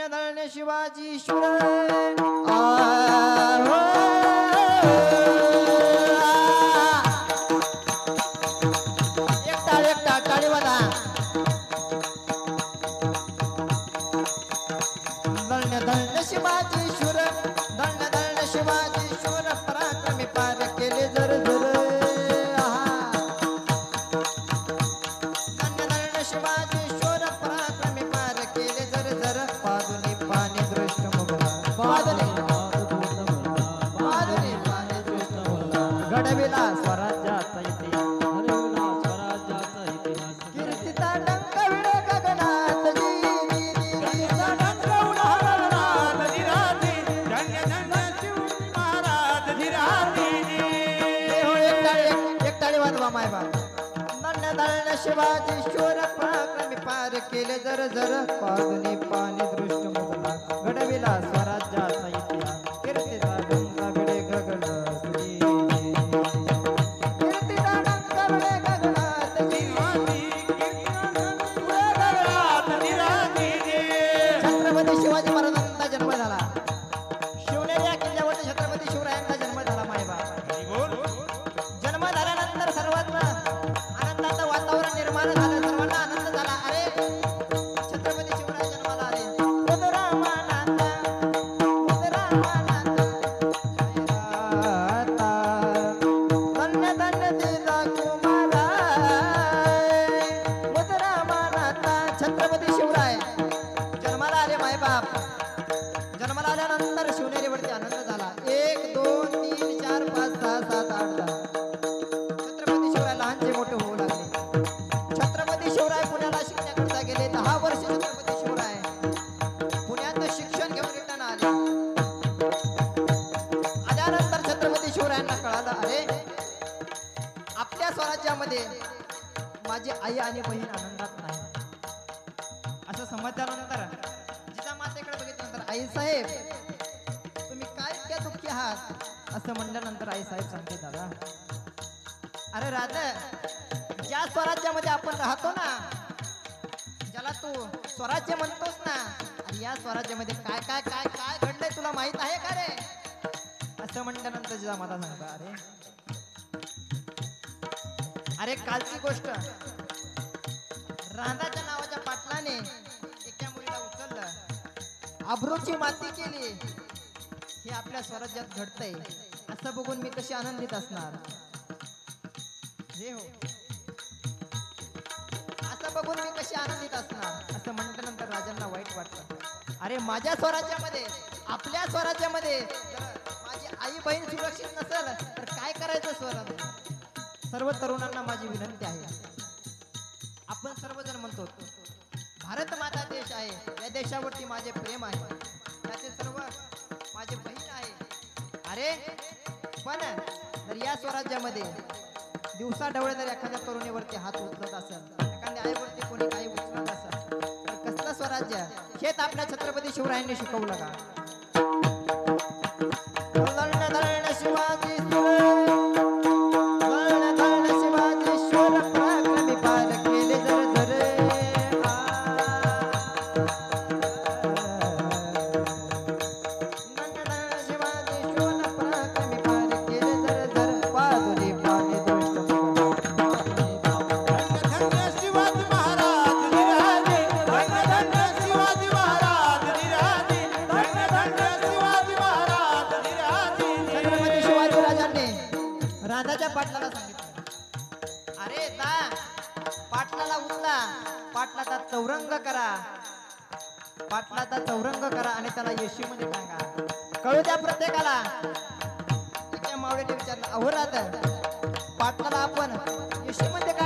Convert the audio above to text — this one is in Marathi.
धन्य शिवाजी शुर एकटा टाळी वाला धन्य शिवाजी शुर धन्य शिवाजी शुर पराक्रमी पार केले जर धन्य शिवाजी शुर पराक्रमी पार केले जर पादुनी पाणी दृष्ट मुगला पादुनी पाणी दृष्ट मुगला घडविला स्वराज्याचा इतिहास घडविला स्वराज्याचा इतिहास कीर्तीचा डंक विडे गगनात कीर्तीचा डंक उडा गगनात धीराती धन्य धन्य शिवाजी महाराज धीराती एक टाळी वाजवा मायबा धन्य शिवाजी शूर पराक्रमी पार केले जर पादुनी पाणी दृष्ट मुगला घडविला स्वराज्याचा इतिहास कीर्तीचा डंका भिडे गगनात कीर्तीचा डंका भिडे गगनात छत्रपती शिवाजी महाराजांचा जन्म झाला शिवनेरी या किल्ल्यावरती छत्रपती शिवरायांचा जन्म झाला मायबा जन्म झाल्यानंतर सर्वात आनंदाचं वातावरण निर्माण झालं सर्वांना आनंद झाला अरे छत्रपती शिवराय जन्माला आले धन्य धन्य दिला तुम्हाला छत्रपती शिवराय जन्माला आले मायबाप जन्माला आल्यानंतर शिवनेरीवरती आनंद झाला 1 2 3 4 5 6 7 8 10 छत्रपती शिवराय लहानचे मोठे होऊ लागले छत्रपती शिवराय पुण्याला शिकण्याकरता गेले 10 वर्ष छत्रपती शिवराय पुण्यात शिक्षण घेऊन रिटर्न आले आल्यानंतर छत्रपती शिवरायांना कळालं अरे आपल्या स्वराज्यामध्ये माझी आई आणि बहीण आनंदात नाही असं समजल्यानंतर जिजामातेकडे बघितल्यानंतर आई साहेब तुम्ही काय इतक्या दुःखी आहात असं म्हणल्यानंतर आई साहेब सांगते दादा अरे राधा ज्या स्वराज्यामध्ये आपण राहतो ना ज्याला तू स्वराज्य म्हणतोस ना आणि या स्वराज्यामध्ये काय काय काय काय घडलंय तुला माहित आहे का रे असं म्हणल्यानंतर जिजामाता सांगता अरे कालची गोष्ट राधाच्या नावाच्या पाटलाने एका मुलीला उचललं अब्रूची माती केली हे आपल्या स्वराज्यात घडतंय असं बघून मी कशी आनंदित असणार हे हो असं बघून मी कशी आनंदित असणार असं म्हटल्यानंतर राजांना वाईट वाटतं अरे माझ्या स्वराज्यामध्ये आपल्या स्वराज्यामध्ये माझी आई बहीण सुरक्षित नसेल तर काय करायचं स्वराज्य सर्व तरुणांना माझी विनंती आहे आपण सर्वजण म्हणतो भारत माता देश आहे या देशावरती माझे प्रेम आहे त्याचे सर्व माझे बहीण आहे अरे पण जर या स्वराज्यामध्ये दिवसा डवळे जर एखाद्या तरुणीवरती हात उचलत असेल एखाद्या आईवरती कोणी काही उचलत असेल तर कसलं स्वराज्य हेच आपल्या छत्रपती शिवरायांनी शिकवलं का शिवाजी राधाच्या पाटलाला सांगितलं अरे पाटलाला उचला पाटलाचा चौरंग करा पाटलाचा चौरंग करा आणि त्याला येशीमध्ये टांगा कळू द्या प्रत्येकाला एका मावळ्याने विचारलं अहो राधा पाटलाला आपण येशीमध्ये